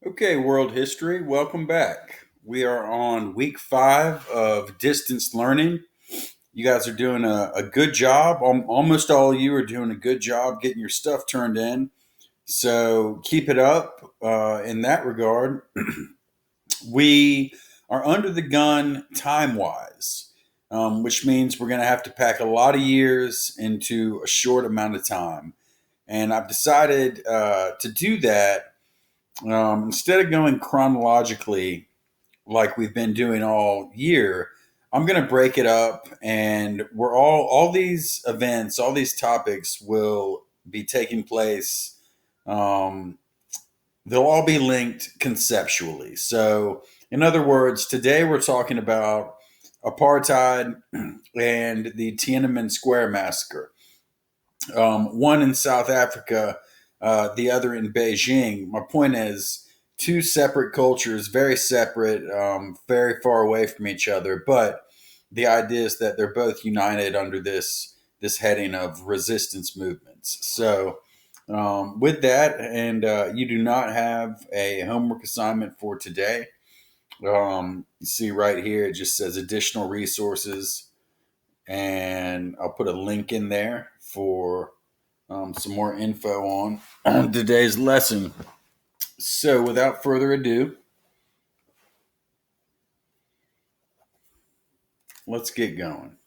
Okay, world history, welcome back. We are on week 5 of distance learning. You guys are doing a good job. Almost all of you are doing a good job getting your stuff turned in. So keep it up in that regard. We are under the gun time wise, which means we're going to have to pack a lot of years into a short amount of time. And I've decided to do that instead of going chronologically like we've been doing all year. I'm going to break it up, and we're all these events, all these topics will be taking place. Um, they'll all be linked conceptually. So, in other words, today we're talking about apartheid and the Tiananmen Square massacre. One in South Africa, the other in Beijing. My point is, two separate cultures, very separate, very far away from each other. But the idea is that they're both united under this heading of resistance movements. So, with that, and you do not have a homework assignment for today. You see right here, it just says additional resources, and I'll put a link in there for some more info on today's lesson. So, without further ado, let's get going.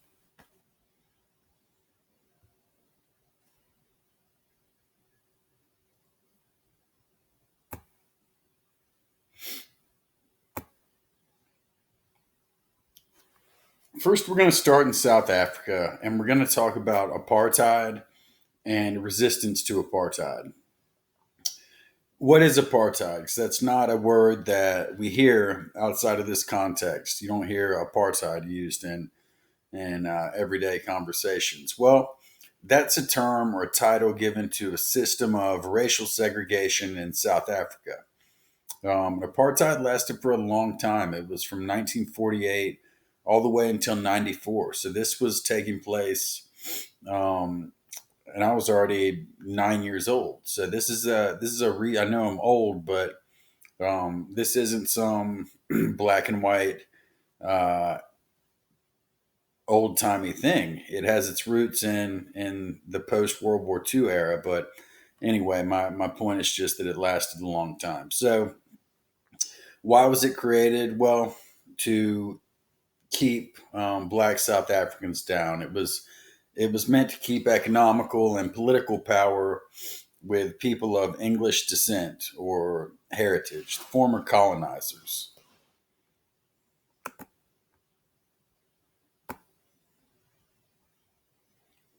First, we're going to start in South Africa, and we're going to talk about apartheid and resistance to apartheid. What is apartheid? Because that's not a word that we hear outside of this context. You don't hear apartheid used in everyday conversations. Well, that's a term or a title given to a system of racial segregation in South Africa. Apartheid lasted for a long time. It was from 1948 all the way until 94. So this was taking place, um, and I was already 9 years old. So I know I'm old, but this isn't some black and white uh, old timey thing. It has its roots in the post World War II era. But anyway, my point is just that it lasted a long time. So why was it created? Well, to keep black South Africans down. It was meant to keep economical and political power with people of English descent or heritage, former colonizers.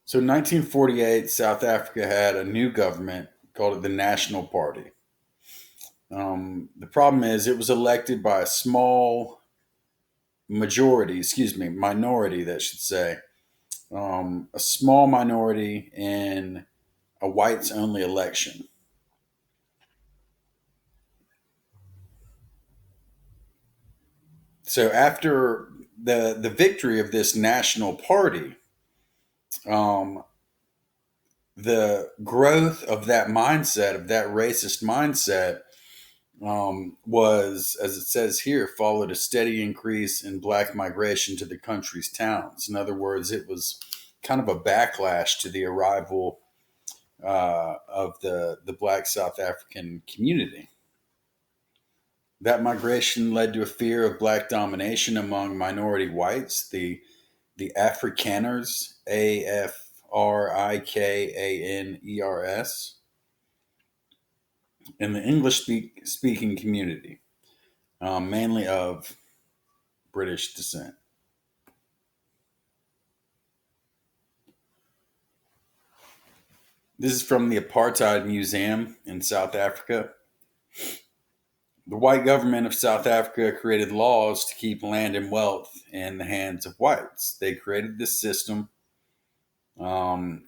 So in 1948, South Africa had a new government, called it the National Party. The problem is it was elected by a small majority, excuse me, minority, that should say, a small minority in a whites only election. So after the victory of this national party, um, the growth of that mindset, of that racist mindset, was, as it says here, followed a steady increase in black migration to the country's towns. In other words, it was kind of a backlash to the arrival of the black South African community. That migration led to a fear of black domination among minority whites, the Afrikaners, Afrikaners, and the English speaking community, mainly of British descent. This is from the Apartheid Museum in South Africa. The white government of South Africa created laws to keep land and wealth in the hands of whites. They created this system um,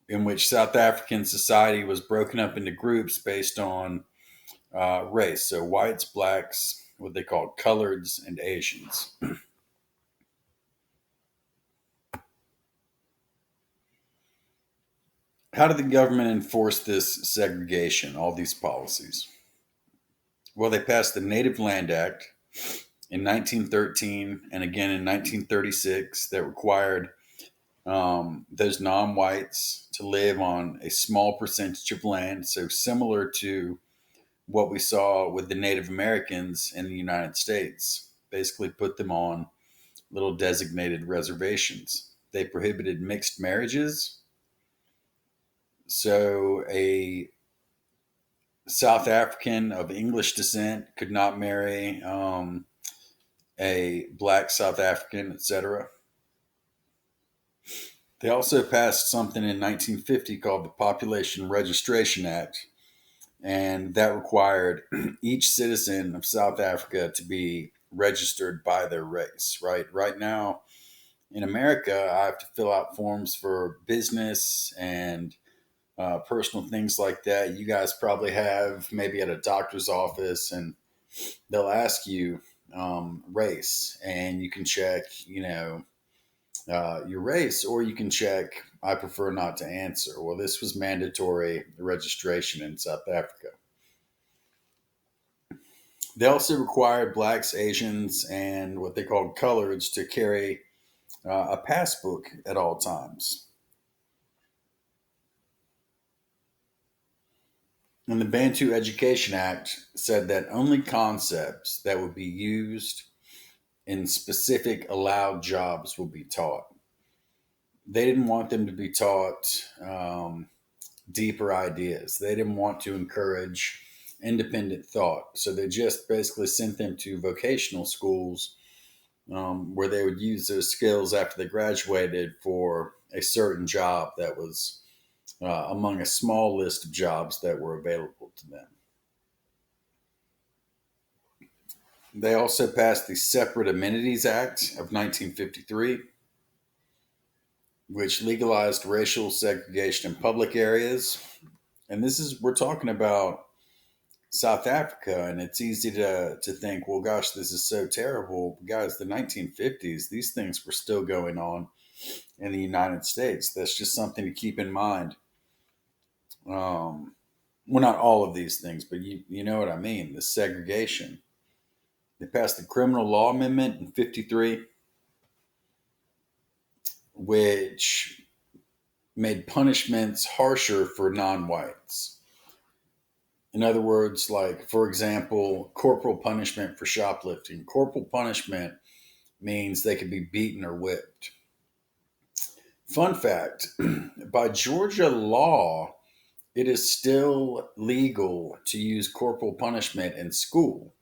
in which South African society was broken up into groups based on race. So whites, blacks, what they called coloreds, and Asians. How did the government enforce this segregation, all these policies? Well, they passed the Native Land Act in 1913 and again in 1936 that required those non whites to live on a small percentage of land. So, similar to what we saw with the Native Americans in the United States, basically put them on little designated reservations. They prohibited mixed marriages. So, a South African of English descent could not marry a black South African, etc. They also passed something in 1950 called the Population Registration Act, and that required each citizen of South Africa to be registered by their race. Right now in America, I have to fill out forms for business and personal things like that. You guys probably have maybe at a doctor's office, and they'll ask you race, and you can check, your race, or you can check, I prefer not to answer. Well, this was mandatory registration in South Africa. They also required blacks, Asians, and what they called coloreds to carry a passbook at all times. And the Bantu Education Act said that only concepts that would be used in specific allowed jobs will be taught. They didn't want them to be taught deeper ideas. They didn't want to encourage independent thought. So they just basically sent them to vocational schools where they would use those skills after they graduated for a certain job that was among a small list of jobs that were available to them. They also passed the Separate Amenities Act of 1953, which legalized racial segregation in public areas. And we're talking about South Africa, and it's easy to think, well, gosh, this is so terrible. Guys, the 1950s, these things were still going on in the United States. That's just something to keep in mind. Well, not all of these things, but you know what I mean, the segregation. They passed the Criminal Law Amendment in 53, which made punishments harsher for non whites. In other words, like, for example, corporal punishment for shoplifting. Corporal punishment means they could be beaten or whipped. Fun fact, by Georgia law, it is still legal to use corporal punishment in school.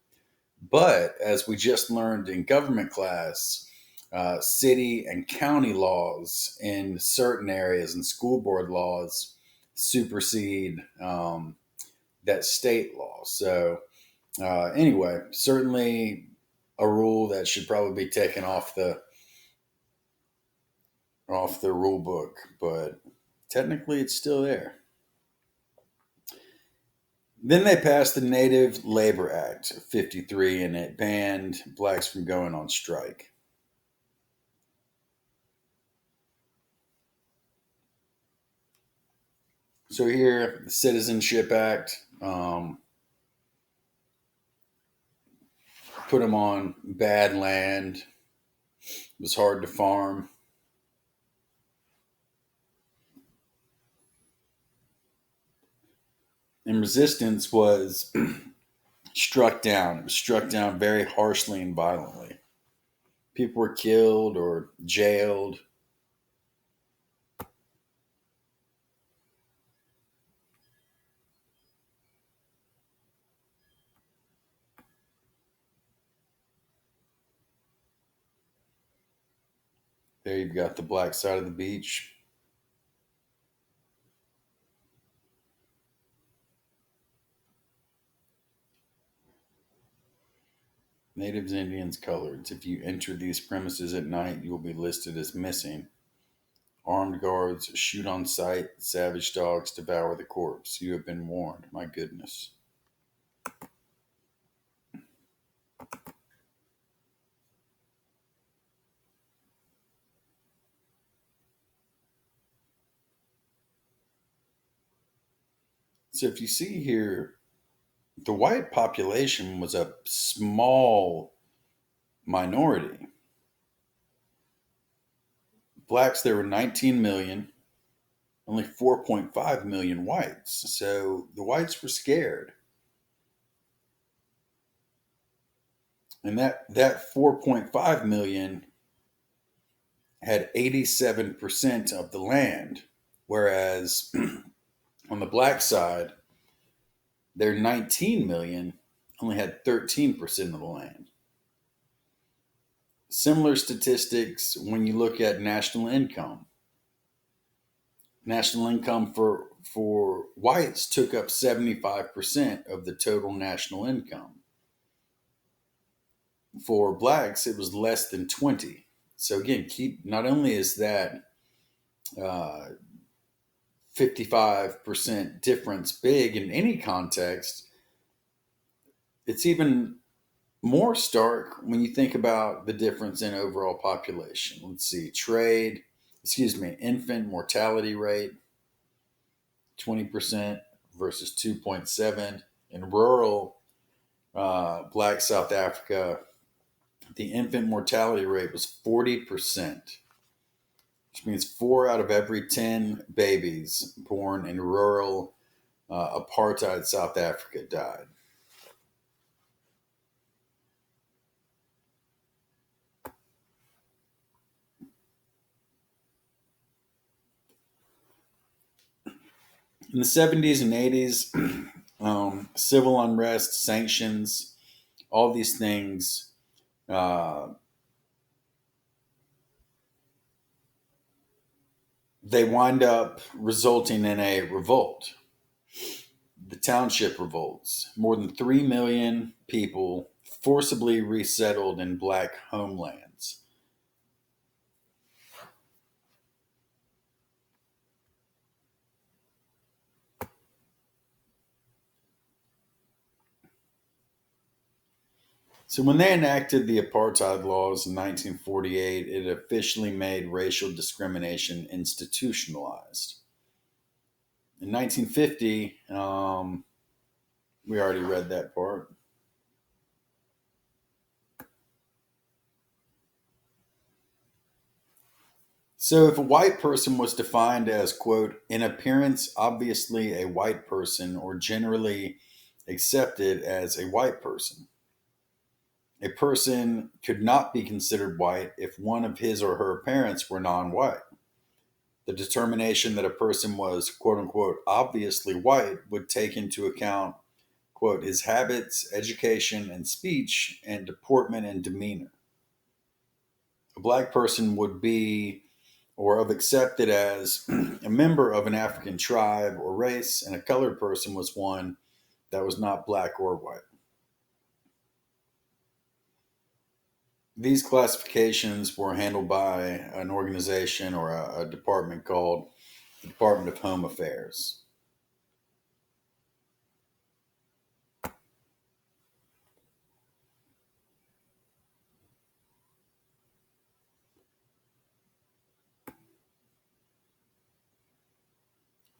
But as we just learned in government class, city and county laws in certain areas and school board laws supersede that state law. So, anyway, certainly a rule that should probably be taken off the rule book, but technically it's still there. Then they passed the Native Labor Act of 53, and it banned blacks from going on strike. So here, the Citizenship Act put them on bad land. It was hard to farm. And resistance was struck down. It was struck down very harshly and violently. People were killed or jailed. There you've got the black side of the beach. Natives, Indians, coloreds. If you enter these premises at night, you will be listed as missing. Armed guards shoot on sight. Savage dogs devour the corpse. You have been warned. My goodness. So if you see here, the white population was a small minority. Blacks, there were 19 million, only 4.5 million whites. So the whites were scared. And that 4.5 million had 87% of the land, whereas on the black side, their 19 million only had 13% of the land. Similar statistics when you look at national income. National income for whites took up 75% of the total national income. For blacks, it was less than 20. So again, keep not only is that uh, 55% difference big in any context, it's even more stark when you think about the difference in overall population. Let's see, infant mortality rate, 20% versus 2.7. In rural black South Africa, the infant mortality rate was 40%, which means 4 out of every 10 babies born in rural apartheid South Africa died. In the 70s and 80s, civil unrest, sanctions, all these things, uh, they wind up resulting in a revolt. The township revolts. More than 3 million people forcibly resettled in black homelands. So when they enacted the apartheid laws in 1948, it officially made racial discrimination institutionalized. In 1950, we already read that part. So if a white person was defined as, quote, in appearance obviously a white person or generally accepted as a white person, a person could not be considered white if one of his or her parents were non white. The determination that a person was, quote unquote, obviously white would take into account, quote, his habits, education, and speech, and deportment and demeanor. A black person would be or of accepted as a member of an African tribe or race, and a colored person was one that was not black or white. These classifications were handled by an organization or a department called the Department of Home Affairs.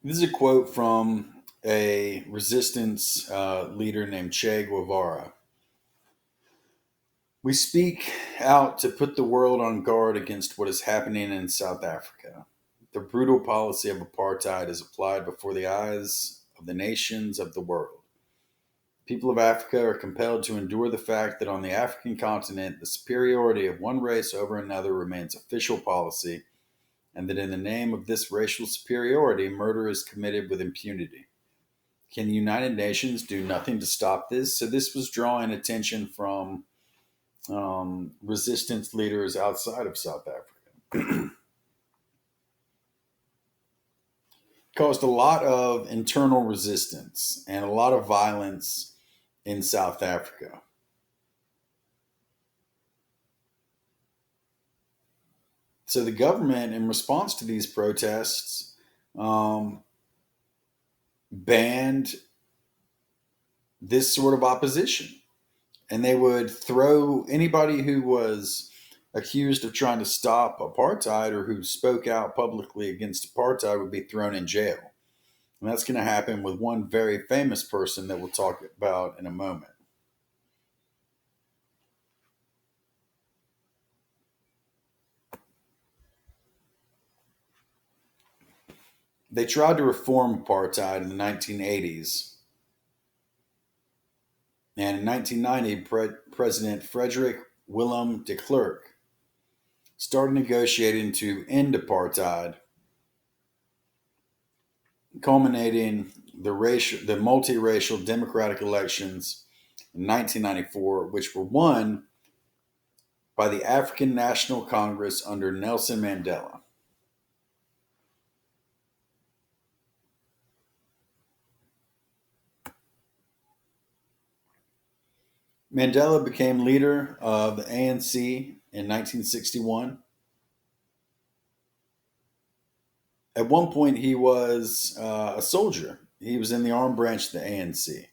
This is a quote from a resistance leader named Che Guevara. We speak out to put the world on guard against what is happening in South Africa. The brutal policy of apartheid is applied before the eyes of the nations of the world. People of Africa are compelled to endure the fact that on the African continent, the superiority of one race over another remains official policy, and that in the name of this racial superiority, murder is committed with impunity. Can the United Nations do nothing to stop this? So, this was drawing attention from resistance leaders outside of South Africa. Caused a lot of internal resistance and a lot of violence in South Africa. So the government, in response to these protests, um, banned this sort of opposition. And they would throw anybody who was accused of trying to stop apartheid or who spoke out publicly against apartheid would be thrown in jail. And that's going to happen with one very famous person that we'll talk about in a moment. They tried to reform apartheid in the 1980s. And in 1990, President Frederick Willem de Klerk started negotiating to end apartheid, culminating the multiracial democratic elections in 1994, which were won by the African National Congress under Nelson Mandela. Mandela became leader of the ANC in 1961. At one point, he was a soldier. He was in the armed branch of the ANC. He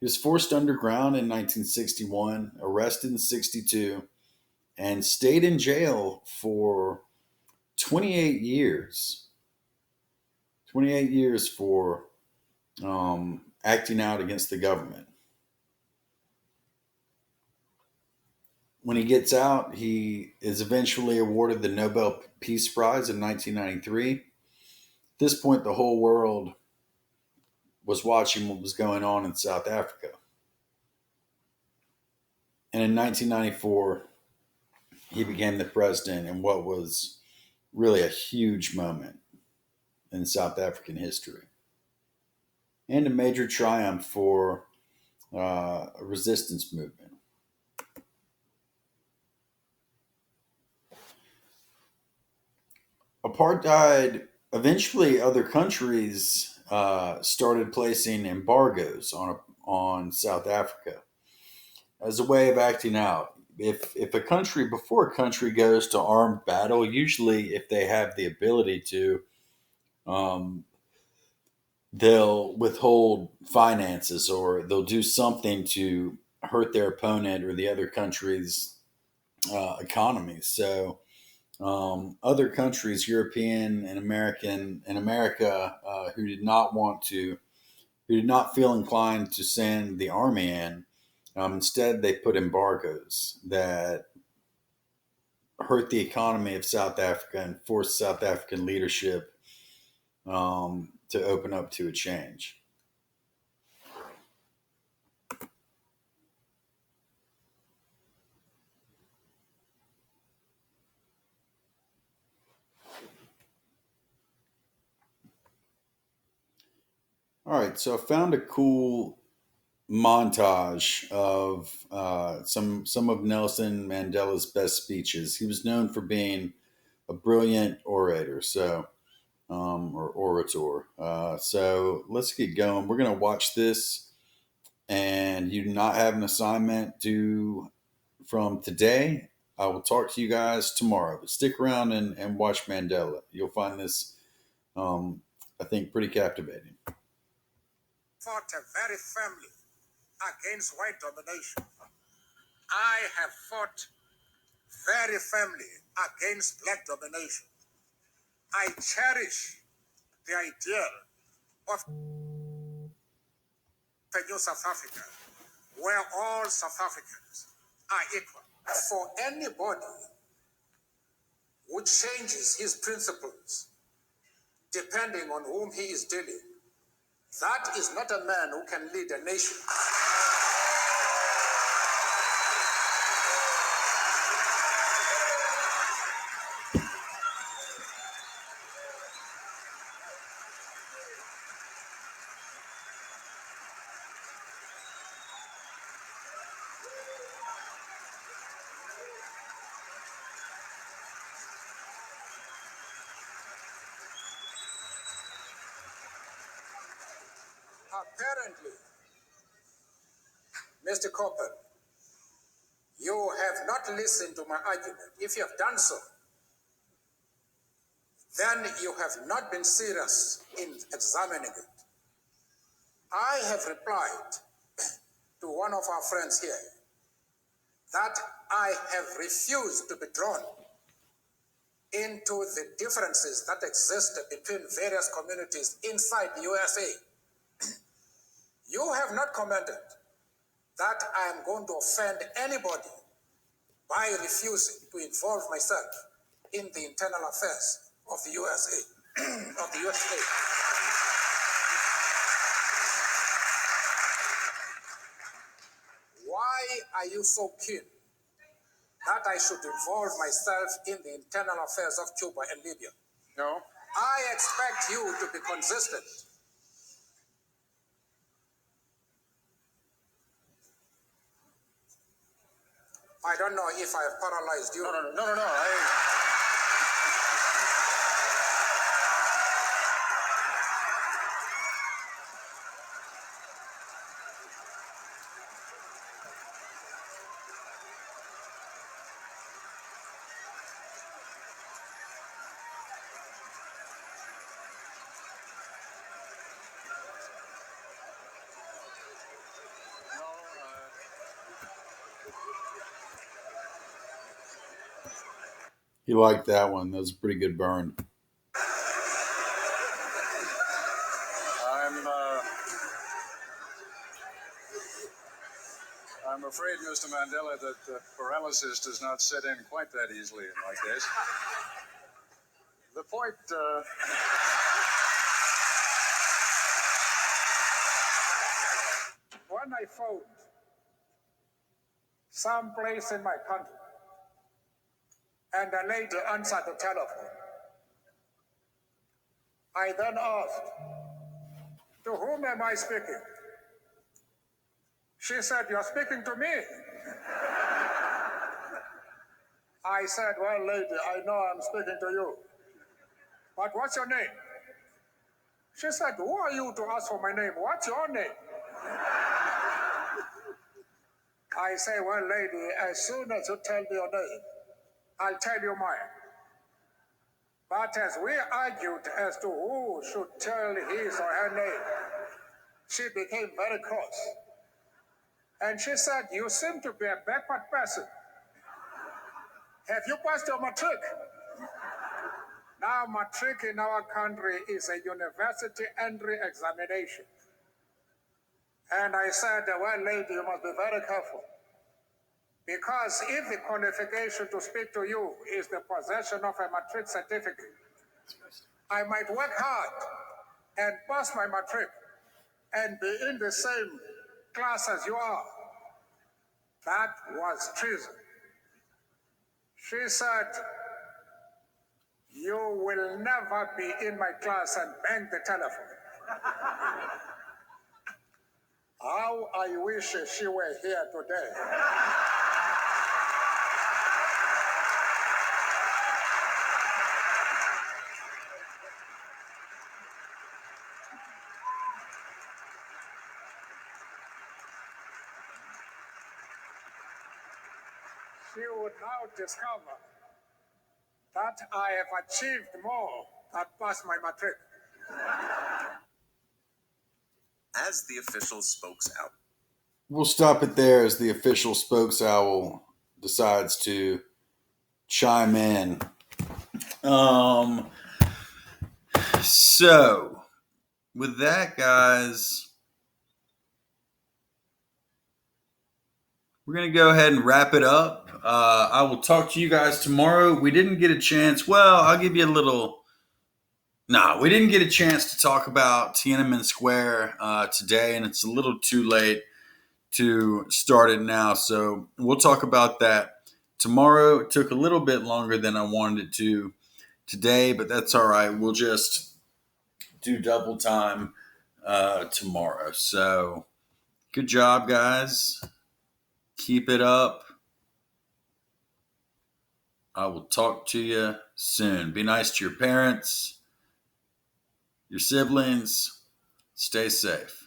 was forced underground in 1961, arrested in 62, and stayed in jail for 28 years. 28 years for acting out against the government. When he gets out, he is eventually awarded the Nobel Peace Prize in 1993. At this point, the whole world was watching what was going on in South Africa. And in 1994, he became the president in what was really a huge moment in South African history and a major triumph for a resistance movement. Apartheid, eventually, other countries started placing embargoes on South Africa as a way of acting out. If a country, before a country goes to armed battle, usually if they have the ability to, um, they'll withhold finances or they'll do something to hurt their opponent or the other country's economy. So other countries, European and America, who did not feel inclined to send the army in, instead they put embargoes that hurt the economy of South Africa and forced South African leadership to open up to a change. All right, so I found a cool montage of some of Nelson Mandela's best speeches. He was known for being a brilliant orator, or orator. So let's get going. We're gonna watch this, and you do not have an assignment due from today. I will talk to you guys tomorrow, but stick around and watch Mandela. You'll find this, I think, pretty captivating. Fought very firmly against white domination. I have fought very firmly against black domination. I cherish the idea of a new South Africa where all South Africans are equal. For anybody who changes his principles depending on whom he is dealing, that is not a man who can lead a nation. Apparently, Mr. Copper, you have not listened to my argument. If you have done so, then you have not been serious in examining it. I have replied to one of our friends here that I have refused to be drawn into the differences that exist between various communities inside the USA. You have not commented that I am going to offend anybody by refusing to involve myself in the internal affairs of the USA, of the USA. Why are you so keen that I should involve myself in the internal affairs of Cuba and Libya? No. I expect you to be consistent. I don't know if I have paralyzed you. No. You liked that one. That was a pretty good burn. I'm afraid, Mr. Mandela, that paralysis does not set in quite that easily in my case. The point, when I phoned someplace in my country and a lady answered the telephone, I then asked, to whom am I speaking? She said, you're speaking to me. I said, well, lady, I know I'm speaking to you. But what's your name? She said, who are you to ask for my name? What's your name? I say, well, lady, as soon as you tell me your name, I'll tell you mine. But as we argued as to who should tell his or her name, she became very cross. And she said, you seem to be a backward person. Have you passed your matric? Now, matric in our country is a university entry examination. And I said, well, lady, you must be very careful. Because if the qualification to speak to you is the possession of a matric certificate, I might work hard and pass my matric and be in the same class as you are. That was treason. She said, you will never be in my class, and bang the telephone. How I wish she were here today. She would now discover that I have achieved more than pass my matric. As the official spokes out. We'll stop it there as the official spokes owl decides to chime in. So with that, guys, we're going to go ahead and wrap it up. I will talk to you guys tomorrow. We didn't get a chance. Well, I'll give you a little. No, we didn't get a chance to talk about Tiananmen Square today, and it's a little too late to start it now. So we'll talk about that tomorrow. It took a little bit longer than I wanted it to today, but that's all right. We'll just do double time tomorrow. So good job, guys. Keep it up. I will talk to you soon. Be nice to your parents, your siblings. Stay safe.